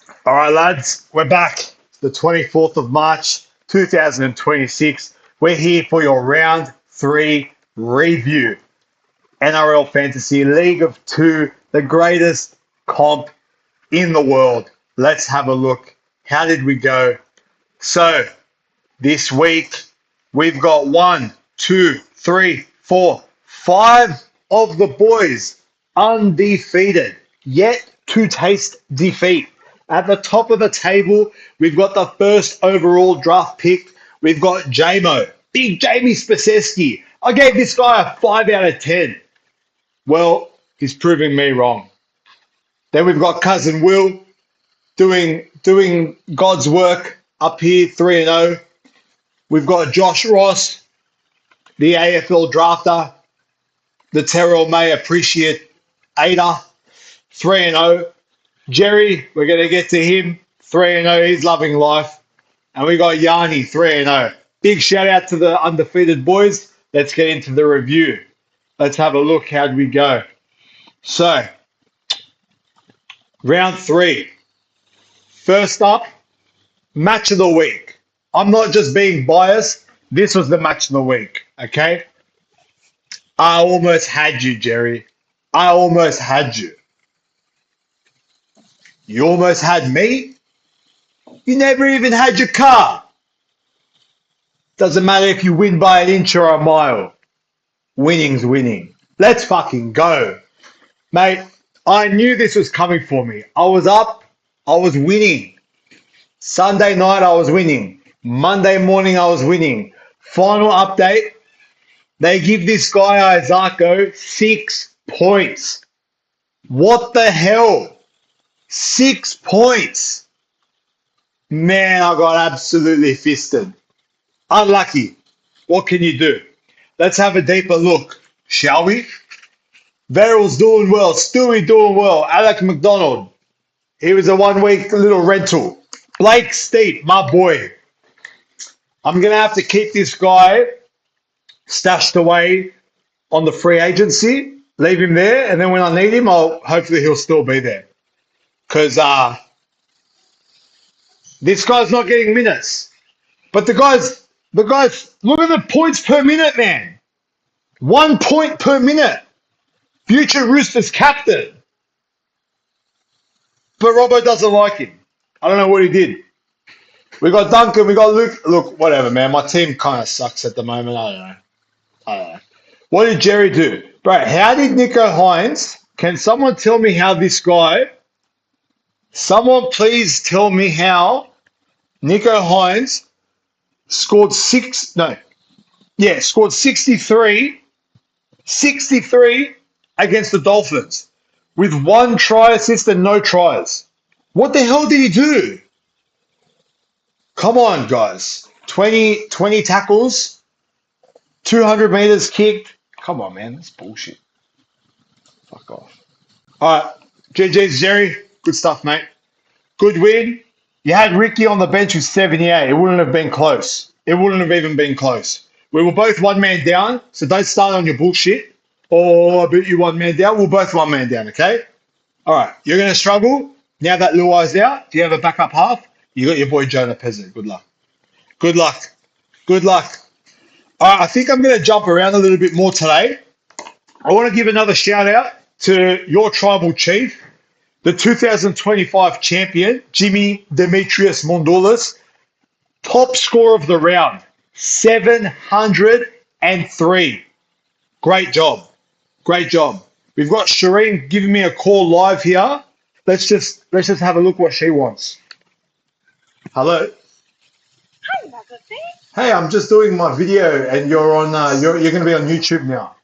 All right, lads, we're back. The 24th of March, 2026. We're here for your round three review. NRL Fantasy League of Two, the greatest comp in the world. Let's have a look. How did we go? So, this week, we've got one, two, three, four, five of the boys undefeated, yet to taste defeat. At the top of the table, we've got the first overall draft pick. We've got JMO, Big Jamie Spaseski. I gave this guy a 5 out of 10. Well, he's proving me wrong. Then we've got cousin Will doing God's work up here, 3 and 0. We've got Josh Ross, the AFL drafter, the Terrell May appreciator, 3 and 0. Jerry, we're going to get to him, 3 and 0. He's loving life. And we got Yanni, 3 and 0. Big shout out to the undefeated boys. Let's get into the review. Let's have a look. How'd we go? So, round three. First up, match of the week. I'm not just being biased. This was the match of the week, okay? I almost had you, Jerry. I almost had you. You almost had me. You never even had your car. Doesn't matter if you win by an inch or a mile. Winning's winning. Let's fucking go. Mate, I knew this was coming for me. I was up. I was winning. Sunday night, I was winning. Monday morning, I was winning. Final update. They give this guy, Isako, 6 points. What the hell? 6 points. Man, I got absolutely fisted. Unlucky. What can you do? Let's have a deeper look, shall we? Verril's doing well. Stewie doing well. Alec McDonald. He was a 1 week little rental. Blake Steep, my boy. I'm going to have to keep this guy stashed away on the free agency. Leave him there. And then when I need him, hopefully he'll still be there. Because this guy's not getting minutes. But the guys, look at the points per minute, man. 1 point per minute. Future Roosters captain. But Robbo doesn't like him. I don't know what he did. We got Duncan, we got Luke. Look, whatever, man. My team kind of sucks at the moment. I don't know. What did Jerry do? Bro, how did Nico Hines, can someone tell me how this guy, someone please tell me how Nico Hines scored scored 63 against the Dolphins with 1 try assist and no tries. What the hell did he do? Come on, guys. 20 tackles, 200 meters kicked. Come on, man. That's bullshit. Fuck off. All right. GG's, Jerry. Good stuff, mate. Good win. You had Ricky on the bench with 78. It wouldn't have been close. It wouldn't have even been close. We were both 1 man down, so don't start on your bullshit. Or I beat you 1 man down. We're both 1 man down, okay? All right. You're going to struggle. Now that Luai's out, do you have a backup half? You got your boy Jonah Pezzett. Good luck. Good luck. Good luck. All right, I think I'm going to jump around a little bit more today. I want to give another shout out to your tribal chief, the 2025 champion, Jimmy Demetrius Mondulis, top scorer of the round, 703. Great job. Great job. We've got Shireen giving me a call live here. Let's just have a look what she wants. Hello. Hi, Magazine. Hey, I'm just doing my video, and you're on. You're going to be on YouTube now.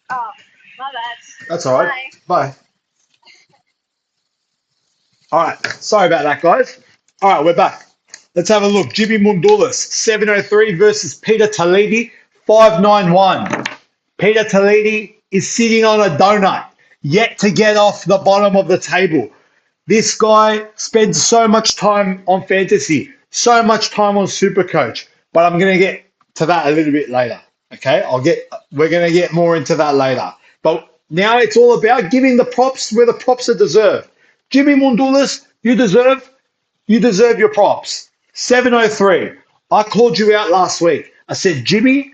Oh, my bad. That's all right. Bye. Bye. All right. Sorry about that, guys. All right, we're back. Let's have a look. Jimmy Mundulis, 703 versus Peter Talidi, 591. Peter Talidi is sitting on a donut, yet to get off the bottom of the table. This guy spends so much time on fantasy, so much time on Supercoach, but I'm going to get to that a little bit later. Okay, we're going to get more into that later. But now it's all about giving the props where the props are deserved. Jimmy Mundulis You deserve your props. 703. I called you out last week. I said, Jimmy,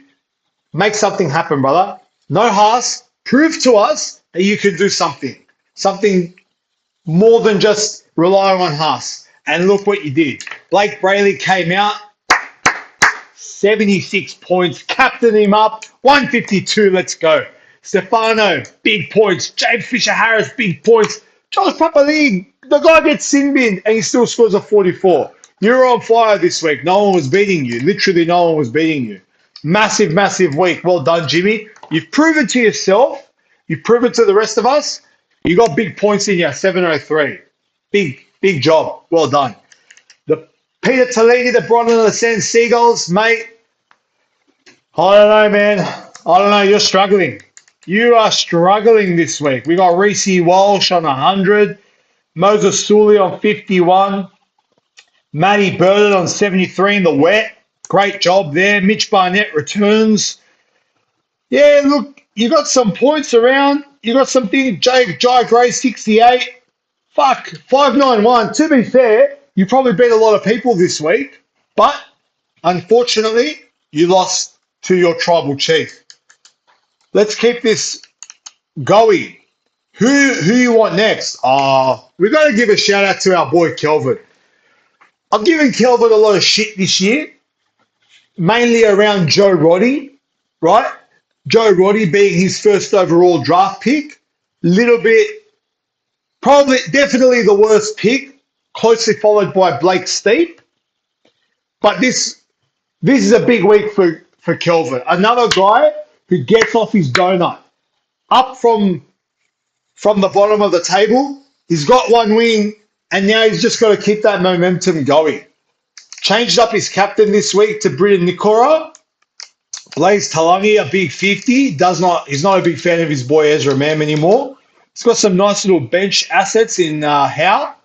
make something happen, brother. No Haas. Prove to us that you can do something. Something more than just relying on Haas. And look what you did. Blake Brayley came out, 76 points, captained him up, 152, let's go. Stefano, big points. James Fisher-Harris, big points. Josh Papali'i, the guy gets sin binned and he still scores a 44. You're on fire this week. No one was beating you. Literally no one was beating you. Massive, massive week. Well done, Jimmy. You've proven to yourself. You've proven to the rest of us. You got big points in your 703. Big job. Well done. The Peter Talini, the Bronner and the Sand Seagulls, mate. I don't know, man. I don't know. You're struggling. You are struggling this week. We got Reece Walsh on 100, Moses Sully on 51, Matty Burden on 73 in the wet. Great job there. Mitch Barnett returns. Yeah, look, you got some points around. You got something. Jai Gray 68. Fuck, 591. To be fair, you probably beat a lot of people this week, but unfortunately, you lost to your tribal chief. Let's keep this going. Who you want next? We got to give a shout out to our boy Kelvin. I'm giving Kelvin a lot of shit this year, mainly around Joe Roddy, right? Joe Roddy being his first overall draft pick. Little bit, probably, definitely the worst pick, closely followed by Blake Steep. But this is a big week for Kelvin. Another guy who gets off his donut. Up from the bottom of the table. He's got one win, and now he's just got to keep that momentum going. Changed up his captain this week to Britton Nikora. Blaze Talangi, a big 50. He's not a big fan of his boy Ezra Mam anymore. He's got some nice little bench assets in Howe.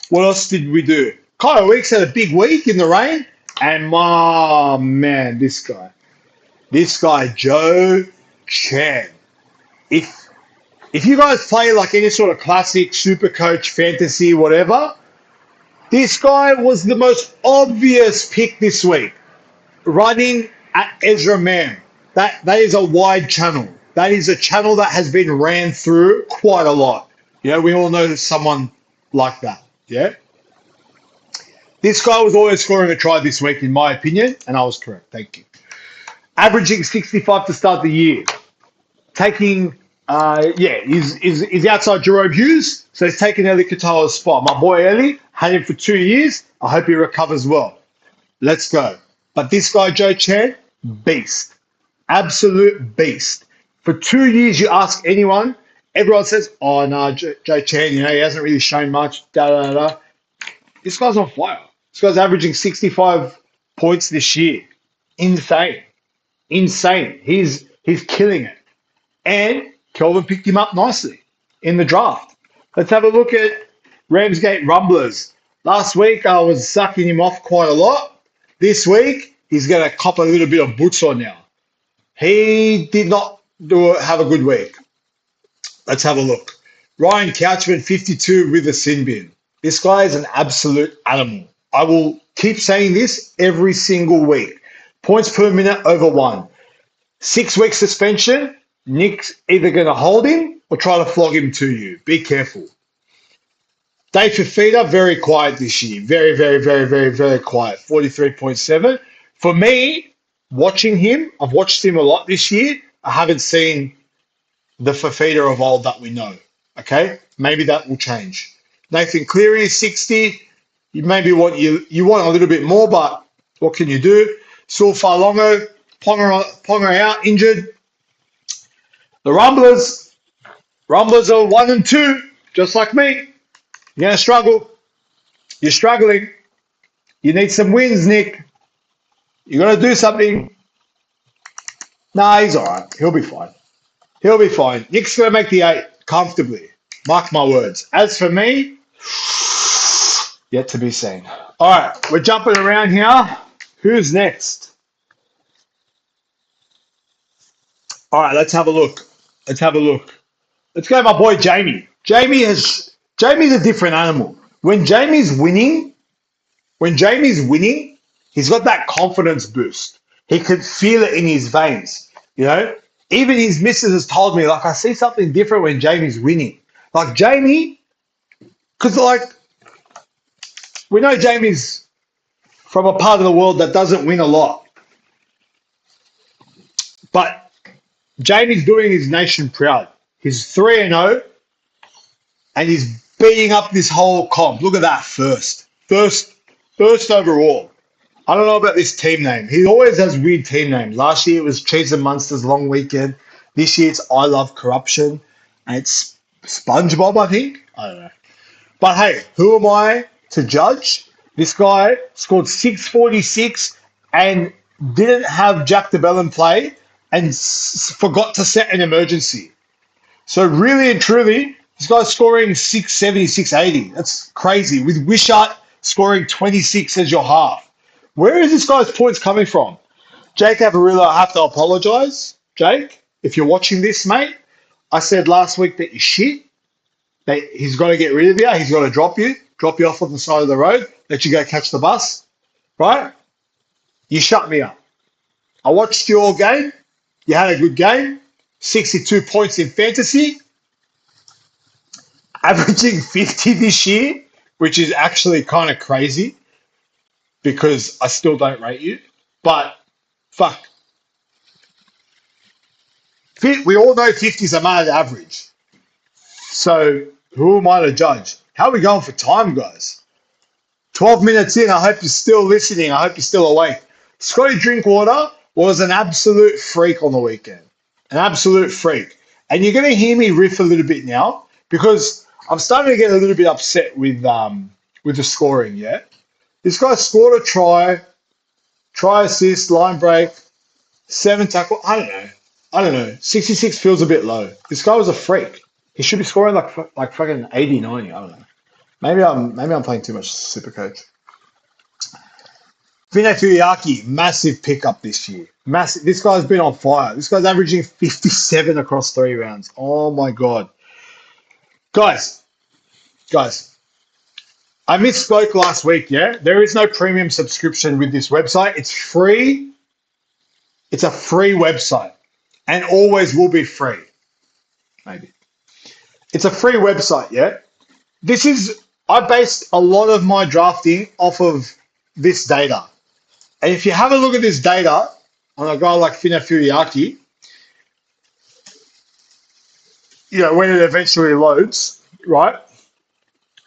What else did we do? Kyle Weeks had a big week in the rain. And, oh, man, this guy, Joe Chan. If you guys play like any sort of classic, super coach, fantasy, whatever, this guy was the most obvious pick this week. Running at Ezra Mam. That is a wide channel. That is a channel that has been ran through quite a lot. Yeah, we all know someone like that. Yeah. This guy was always scoring a try this week, in my opinion, and I was correct. Thank you. Averaging 65 to start the year. Taking, he's outside Jerome Hughes, so he's taking Eli Katoa's spot. My boy Eli had him for 2 years. I hope he recovers well. Let's go. But this guy, Joe Chan, beast. Absolute beast. For 2 years, you ask anyone, everyone says, oh, no, Joe Chan, he hasn't really shown much, da-da-da. This guy's on fire. This guy's averaging 65 points this year. Insane. He's killing it. And Kelvin picked him up nicely in the draft. Let's have a look at Ramsgate Rumblers. Last week, I was sucking him off quite a lot. This week, he's going to cop a little bit of boots on now. He did not have a good week. Let's have a look. Ryan Couchman, 52 with a sin bin. This guy is an absolute animal. I will keep saying this every single week. Points per minute over 1. 6-week suspension. Nick's either going to hold him or try to flog him to you. Be careful. Dave Fafita, very quiet this year. Very, very, very, very, very quiet. 43.7. For me, watching him, I've watched him a lot this year. I haven't seen the Fafita of old that we know. Okay? Maybe that will change. Nathan Cleary, 60. You maybe want a little bit more, but what can you do? Saul Farlongo, Ponga out, injured. The Rumblers are 1 and 2, just like me. You're going to struggle. You're struggling. You need some wins, Nick. You're going to do something. Nah, he's all right. He'll be fine. Nick's going to make the 8 comfortably. Mark my words. As for me, yet to be seen. All right, we're jumping around here. Who's next? All right, let's have a look. Let's go, my boy Jamie. Jamie's a different animal. When Jamie's winning, when Jamie's winning, he's got that confidence boost. He could feel it in his veins. You know, even his missus has told me, like, I see something different when Jamie's winning. Like Jamie, because like we know Jamie's from a part of the world that doesn't win a lot, but Jamie's doing his nation proud. He's 3-0 and he's beating up this whole comp. Look at that first overall. I don't know about this team name. He always has weird team names. Last year it was Cheese and Munsters Long Weekend. This year it's I Love Corruption. And it's SpongeBob, I think. I don't know. But hey, who am I to judge? This guy scored 646 and didn't have Jack DeBellin play and forgot to set an emergency. So really and truly, this guy's scoring 670, 680. That's crazy. With Wishart scoring 26 as your half. Where is this guy's points coming from? Jake Avarillo, I have to apologise. Jake, if you're watching this, mate, I said last week that you're shit. That he's got to get rid of you. He's got to drop you off on the side of the road, let you go catch the bus, right? You shut me up. I watched your game. You had a good game. 62 points in fantasy, averaging 50 this year, which is actually kind of crazy because I still don't rate you. But fuck, we all know 50 is a mad average. So who am I to judge? How are we going for time, guys? 12 minutes in. I hope you're still listening. I hope you're still awake. Scotty Drinkwater was an absolute freak on the weekend. An absolute freak. And you're going to hear me riff a little bit now because I'm starting to get a little bit upset with the scoring, yeah? This guy scored a try assist, line break, 7 tackle. I don't know. 66 feels a bit low. This guy was a freak. He should be scoring like fucking 80, 90. I don't know. Maybe I'm playing too much Supercoach. Vinay Fuyaki, massive pickup this year. Massive. This guy's been on fire. This guy's averaging 57 across 3 rounds. Oh my god, guys, I misspoke last week. Yeah, there is no premium subscription with this website. It's free. It's a free website, and always will be free. Maybe it's a free website. Yeah, I based a lot of my drafting off of this data. And if you have a look at this data on a guy like Fina Furiaki, when it eventually loads, right?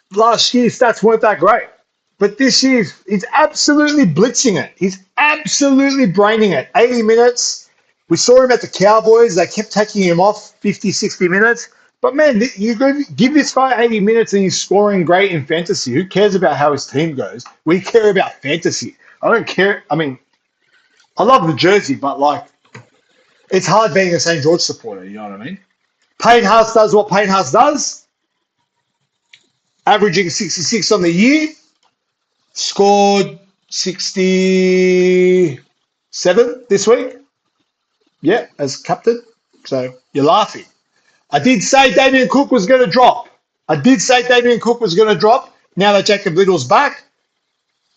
Last year's stats weren't that great. But this year, he's absolutely blitzing it. He's absolutely braining it. 80 minutes. We saw him at the Cowboys. They kept taking him off 50, 60 minutes. But man, you give this guy 80 minutes and he's scoring great in fantasy. Who cares about how his team goes? We care about fantasy. I don't care. I mean, I love the jersey, but like, it's hard being a St. George supporter. You know what I mean? Payne Haas does what Payne Haas does, averaging 66 on the year, scored 67 this week. Yeah, as captain. So you're laughing. I did say Damien Cook was going to drop. Now that Jacob Little's back,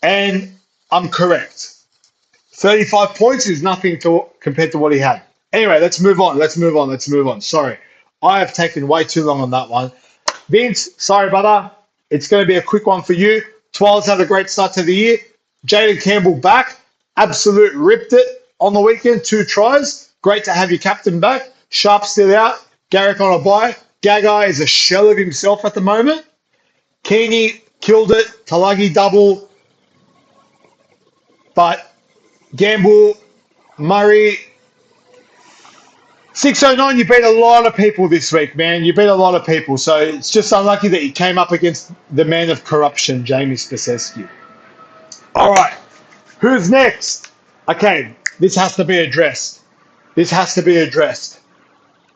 and I'm correct. 35 points is nothing compared to what he had. Anyway, let's move on. Sorry. I have taken way too long on that one. Vince, sorry, brother. It's going to be a quick one for you. Twirls had a great start to the year. Jaden Campbell back. Absolute ripped it on the weekend. 2 tries. Great to have your captain back. Sharp still out. Garrick on a bye. Gagai is a shell of himself at the moment. Keeney killed it. Talagi double. But Gamble, Murray, 609, you beat a lot of people this week, man. You beat a lot of people. So it's just unlucky that you came up against the man of corruption, Jamie Spasescu. All right. Who's next? Okay, this has to be addressed.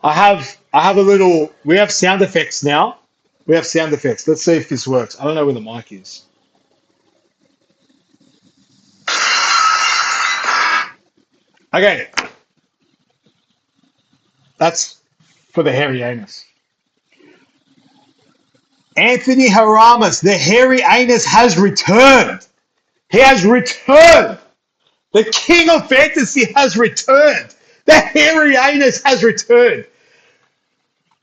I have a little, we have sound effects now. Let's see if this works. I don't know where the mic is. Okay. That's for the hairy anus. Anthony Haramis, the hairy anus, has returned. He has returned. The king of fantasy has returned. The hairy anus has returned.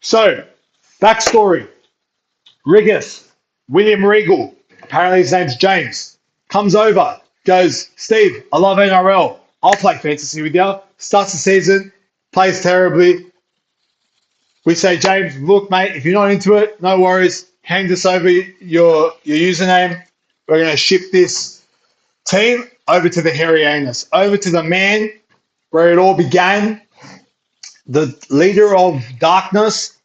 So, backstory. Riggis, William Regal, apparently his name's James, comes over, goes, Steve, I love NRL. I'll play fantasy with you. Starts the season, plays terribly. We say, James, look, mate, if you're not into it, no worries. Hand us over your username. We're going to ship this team over to the hairy anus, over to the man where it all began, the leader of darkness,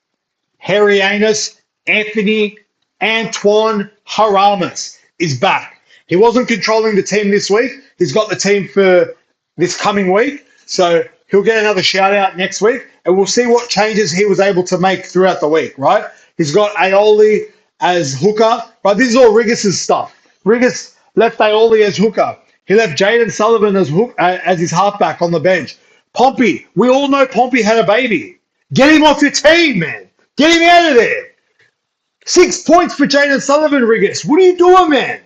hairy anus, Anthony Antoine Haramis is back. He wasn't controlling the team this week. He's got the team for this coming week. So he'll get another shout out next week and we'll see what changes he was able to make throughout the week, right? He's got Aioli as hooker, but this is all Riggis' stuff. Riggis left Aioli as hooker. He left Jaden Sullivan as his halfback on the bench. Pompey, we all know Pompey had a baby. Get him off your team, man. Get him out of there. 6 points for Jaden Sullivan, Riggis. What are you doing, man?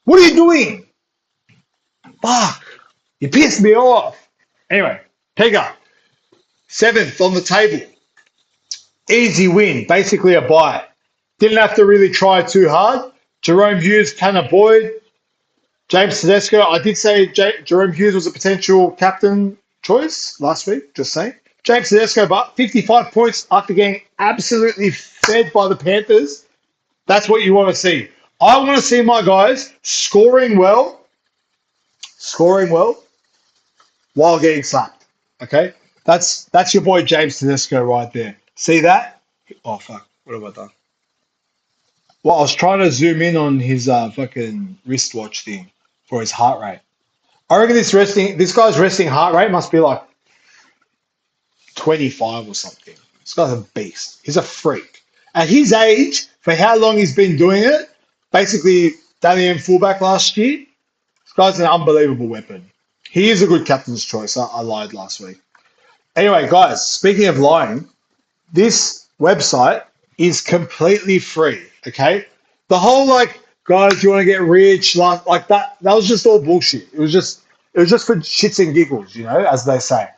What are you doing? Fuck. You pissed me off. Anyway, Pega, 7th on the table. Easy win, basically a bye. Didn't have to really try too hard. Jerome Hughes, Tanner Boyd, James Tedesco. I did say Jerome Hughes was a potential captain choice last week, just saying. James Tedesco, but 55 points after getting absolutely fed by the Panthers. That's what you want to see. I want to see my guys scoring well while getting slapped. Okay? That's your boy James Tedesco right there. See that? Oh, fuck. What have I done? Well, I was trying to zoom in on his fucking wristwatch thing for his heart rate. I reckon this guy's resting heart rate must be like 25 or something. This guy's a beast. He's a freak. At his age, for how long he's been doing it, basically Dally M fullback last year, this guy's an unbelievable weapon. He is a good captain's choice. I lied last week. Anyway, guys, speaking of lying, this website is completely free, okay? The whole, like, guys, you want to get rich, like that was just all bullshit. It was just for shits and giggles, as they say.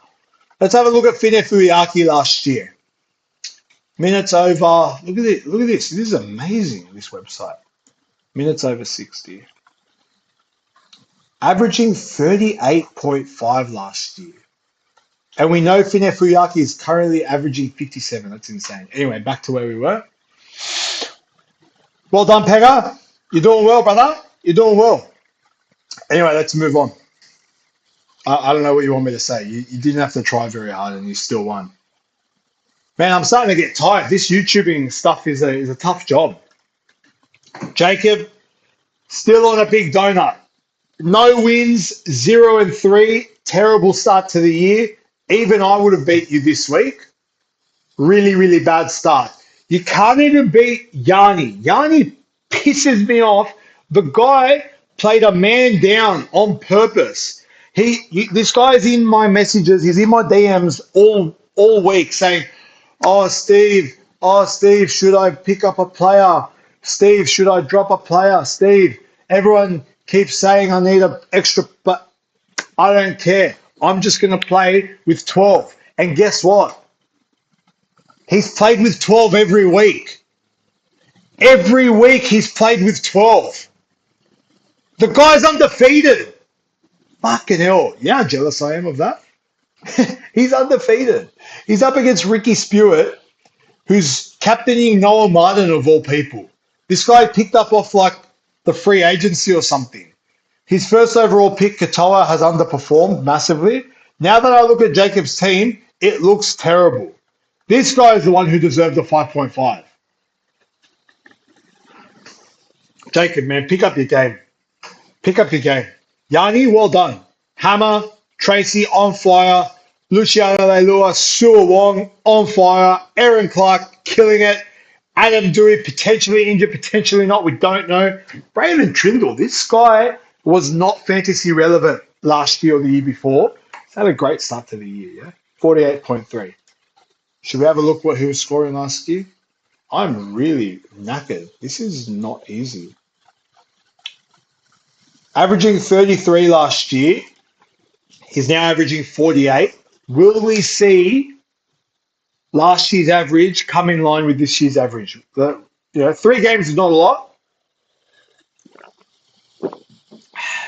Let's have a look at Fine Fuyaki last year. Minutes over. Look at it. Look at this. This is amazing, this website. Minutes over 60. Averaging 38.5 last year. And we know Fine Fuyaki is currently averaging 57. That's insane. Anyway, back to where we were. Well done, Pega. You're doing well, brother. You're doing well. Anyway, let's move on. I don't know what you want me to say. You didn't have to try very hard and you still won. Man, I'm starting to get tired. This YouTubing stuff is a tough job. Jacob, still on a big donut. No wins, 0-3. Terrible start to the year. Even I would have beat you this week. Really, really bad start. You can't even beat Yanni. Yanni pisses me off. The guy played a man down on purpose. This guy's in my messages. He's in my DMs all week saying, "Oh, Steve, should I pick up a player? Steve, should I drop a player? Steve, everyone keeps saying I need an extra, but I don't care. I'm just going to play with 12." And guess what? He's played with 12 every week. Every week he's played with 12. The guy's undefeated. Fucking hell. You know how jealous I am of that? He's undefeated. He's up against Ricky Stewart, who's captaining Noah Martin of all people. This guy picked up off like the free agency or something. His first overall pick, Katoa, has underperformed massively. Now that I look at Jacob's team, it looks terrible. This guy is the one who deserved a 5.5. Jacob, man, pick up your game. Pick up your game. Yanni, well done. Hammer, Tracy on fire. Luciano Leilua, Sua Wong on fire. Aaron Clark killing it. Adam Dewey potentially injured, potentially not. We don't know. Braylon Trindle, this guy was not fantasy relevant last year or the year before. He's had a great start to the year, yeah? 48.3. Should we have a look what he was scoring last year? I'm really knackered. This is not easy. Averaging 33 last year. He's now averaging 48. Will we see last year's average come in line with this year's average? 3 games is not a lot.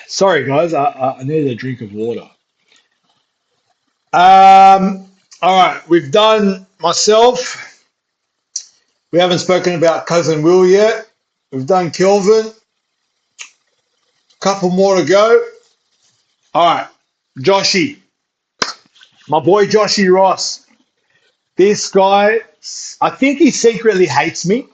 Sorry, guys. I need a drink of water. All right. We've done myself. We haven't spoken about Cousin Will yet. We've done Kelvin. Couple more to go. All right. Joshy. My boy Joshy Ross. This guy, I think he secretly hates me.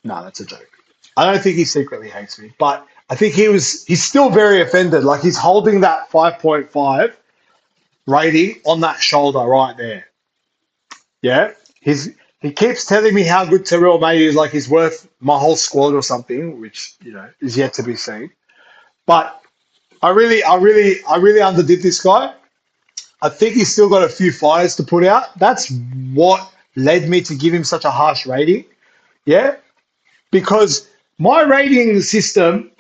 No, that's a joke. I don't think he secretly hates me, but I think he's still very offended. Like he's holding that 5.5 rating on that shoulder right there. Yeah. He keeps telling me how good Terrell May is, like he's worth my whole squad or something, which, is yet to be seen. But I really underdid this guy. I think he's still got a few fires to put out. That's what led me to give him such a harsh rating. Yeah. Because my rating system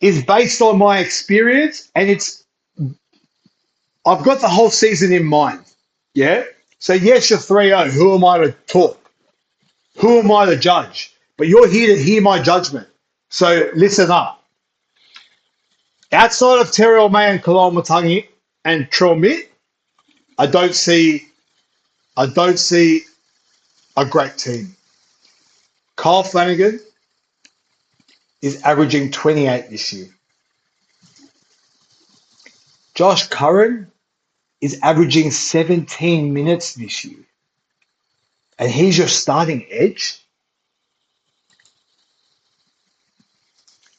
is based on my experience and I've got the whole season in mind. Yeah. So yes, you're 3-0. Who am I to talk? Who am I to judge? But you're here to hear my judgment. So listen up. Outside of Terrell May and Kalon Matangi and Trelmit, I don't see a great team. Kyle Flanagan is averaging 28 this year. Josh Curran is averaging 17 minutes this year. And he's your starting edge.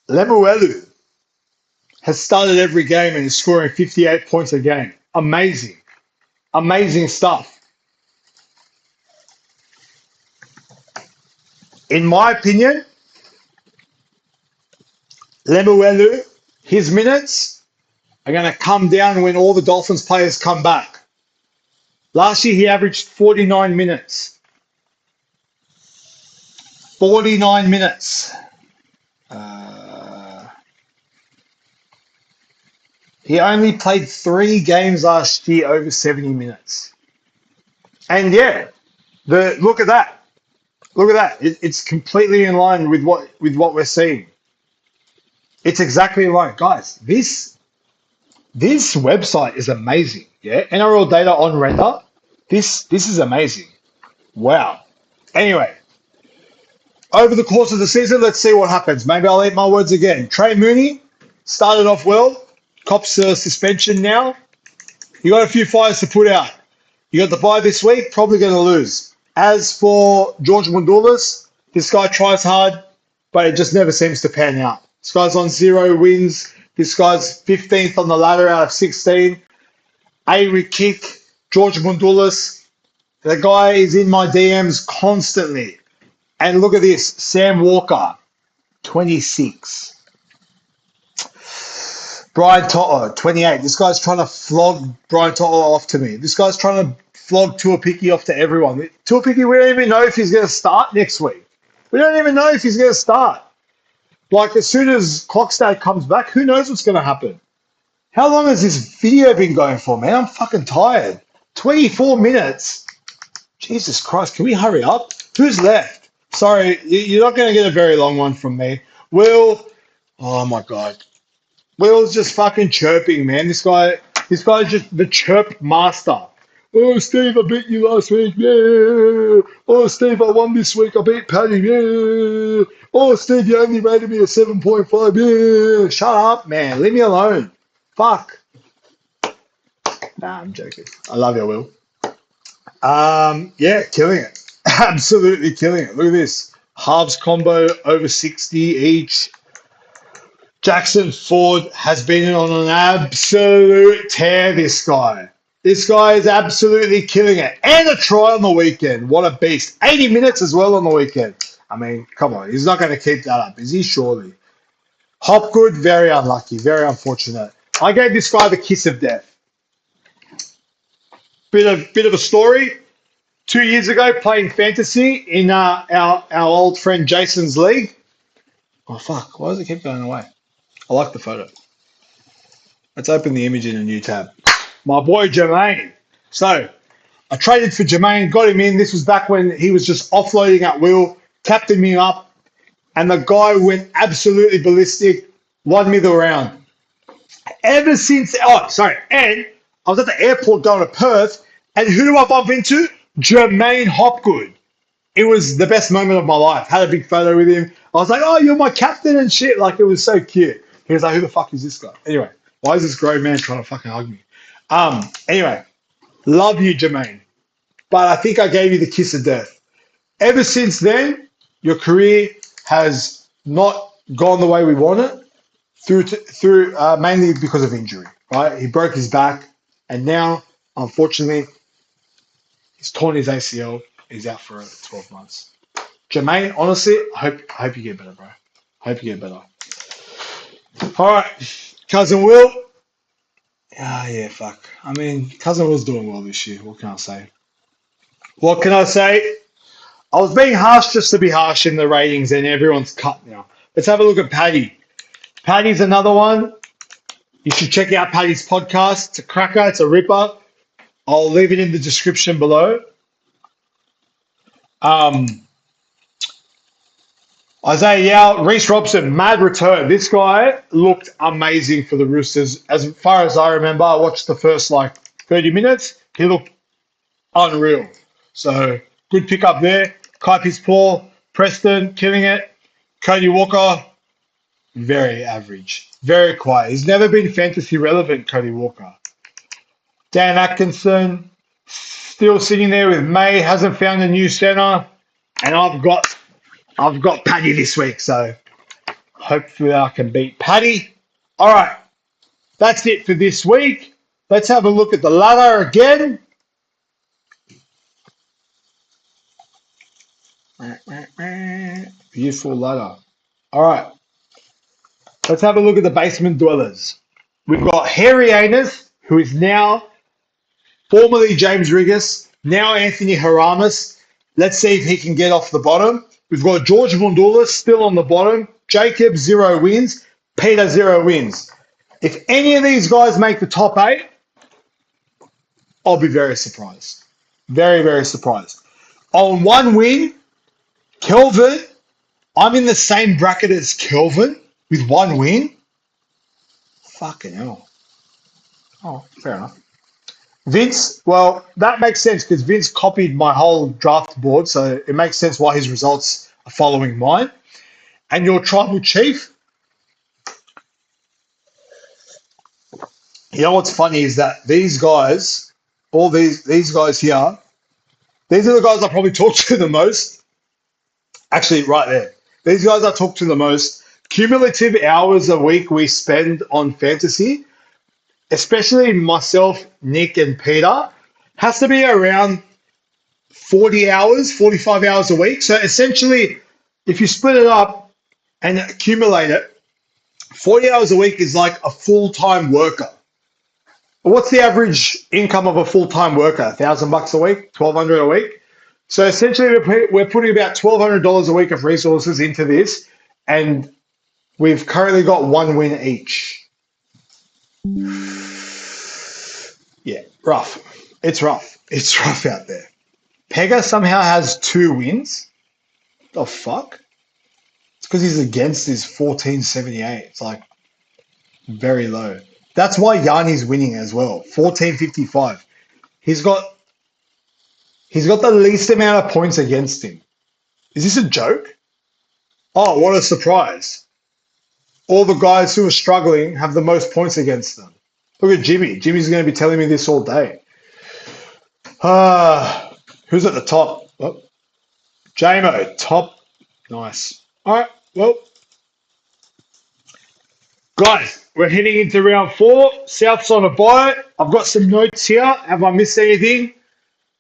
Lemuelu has started every game and is scoring 58 points a game. Amazing. Amazing stuff. In my opinion, Lemuelu, his minutes are going to come down when all the Dolphins players come back. Last year, he averaged 49 minutes. 49 minutes. He only played 3 games last year over 70 minutes. And yeah, look at that. Look at that. It's completely in line with what we're seeing. It's exactly right, guys. This website is amazing. Yeah, NRL data on render. This is amazing. Wow. Anyway, over the course of the season, let's see what happens. Maybe I'll eat my words again. Trey Mooney started off well. Cops suspension now. You got a few fires to put out. You got the bye this week, probably going to lose. As for George Mundoulis, this guy tries hard, but it just never seems to pan out. This guy's on 0 wins. This guy's 15th on the ladder out of 16. Avery Kick, George Mundoulis. The guy is in my DMs constantly. And look at this, Sam Walker, 26. Brian Toto, 28. This guy's trying to flog Brian Toto off to me. This guy's trying to flog Tuapiki off to everyone. Tuapiki, we don't even know if he's going to start next week. We don't even know if he's going to start. Like, as soon as Clockstad comes back, who knows what's going to happen? How long has this video been going for, man? I'm fucking tired. 24 minutes. Jesus Christ, can we hurry up? Who's left? Sorry, you're not going to get a very long one from me. Will, oh my God. Will's just fucking chirping, man. This guy's just the chirp master. Oh, Steve, I beat you last week. Yeah. Oh, Steve, I won this week. I beat Paddy. Yeah. Oh, Steve, you only rated me a 7.5. Yeah. Shut up, man. Leave me alone. Fuck. Nah, I'm joking. I love you, Will. Yeah, killing it. Absolutely killing it. Look at this. Halves combo over 60 each. Jackson Ford has been on an absolute tear, this guy. This guy is absolutely killing it. And a try on the weekend. What a beast. 80 minutes as well on the weekend. I mean, come on. He's not going to keep that up, is he? Surely. Hopgood, very unlucky. Very unfortunate. I gave this guy the kiss of death. Bit of a story. 2 years ago playing fantasy in our old friend Jason's league. Oh fuck! Why does it keep going away? I like the photo. Let's open the image in a new tab. My boy Jermaine. So I traded for Jermaine, got him in. This was back when he was just offloading at will, captained me up, and the guy went absolutely ballistic, won me the round. Ever since, and I was at the airport going to Perth, and who do I bump into? Jermaine Hopgood. It was the best moment of my life. Had a big photo with him. I was like, oh, you're my captain and shit. Like, it was so cute. He was like, who the fuck is this guy? Anyway, why is this grown man trying to fucking hug me? Anyway, love you, Jermaine. But I think I gave you the kiss of death. Ever since then, your career has not gone the way we want it through mainly because of injury, right? He broke his back, and now, unfortunately, he's torn his ACL. He's out for 12 months. Jermaine, honestly, I hope you get better, bro. Hope you get better. All right, cousin Will. Yeah, fuck. I mean, cousin Will's doing well this year. What can I say? What can I say? I was being harsh just to be harsh in the ratings, and everyone's cut now. Let's have a look at Paddy. Paddy's another one. You should check out Paddy's podcast. It's a cracker. It's a ripper. I'll leave it in the description below. Isaiah Yao, Reece Robson, mad return. This guy looked amazing for the Roosters. As far as I remember, I watched the first 30 minutes. He looked unreal. So good pick up there. Kaipi's Paul, Preston, killing it. Cody Walker, very average. Very quiet. He's never been fantasy relevant, Cody Walker. Dan Atkinson, still sitting there with May, hasn't found a new center. And I've got Paddy this week, so hopefully I can beat Paddy. All right, that's it for this week. Let's have a look at the ladder again. Beautiful ladder. All right, let's have a look at the basement dwellers. We've got Harry Anus, who is now formerly James Riggis, now Anthony Haramis. Let's see if he can get off the bottom. We've got George Mundula still on the bottom. Jacob, 0 wins. Peter, 0 wins. If any of these guys make the top 8, I'll be very surprised. Very, very surprised. On 1 win, Kelvin, I'm in the same bracket as Kelvin with 1 win. Fucking hell. Oh, fair enough. Vince, well, that makes sense because Vince copied my whole draft board, so it makes sense why his results are following mine. And your tribal chief, you know what's funny is that these guys, all these guys here, these are the guys I probably talk to the most. Actually, right there. These guys I talk to the most. Cumulative hours a week we spend on fantasy, especially myself, Nick, and Peter, has to be around 40 hours, 45 hours a week. So essentially, if you split it up and accumulate it, 40 hours a week is like a full-time worker. What's the average income of a full-time worker? $1,000 a week, $1,200 a week. So essentially, we're putting about $1,200 a week of resources into this, and we've currently got 1 win each. Yeah, rough. It's rough. It's rough out there. Pega somehow has 2 wins. The fuck? It's because he's against his 1478. It's like very low. That's why Yanni's winning as well. 1455. He's got the least amount of points against him. Is this a joke? Oh, what a surprise. All the guys who are struggling have the most points against them. Look at Jimmy. Jimmy's going to be telling me this all day. Who's at the top? Oh, JMO, top. Nice. All right, well. Guys, we're heading into round 4. South's on a bye. I've got some notes here. Have I missed anything?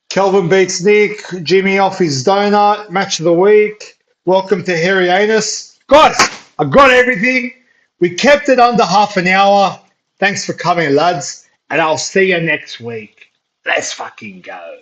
Kelvin beats Nick. Jimmy off his donut. Match of the week. Welcome to Harry Anus. Guys, I got everything. We kept it under half an hour. Thanks for coming, lads. And I'll see you next week. Let's fucking go.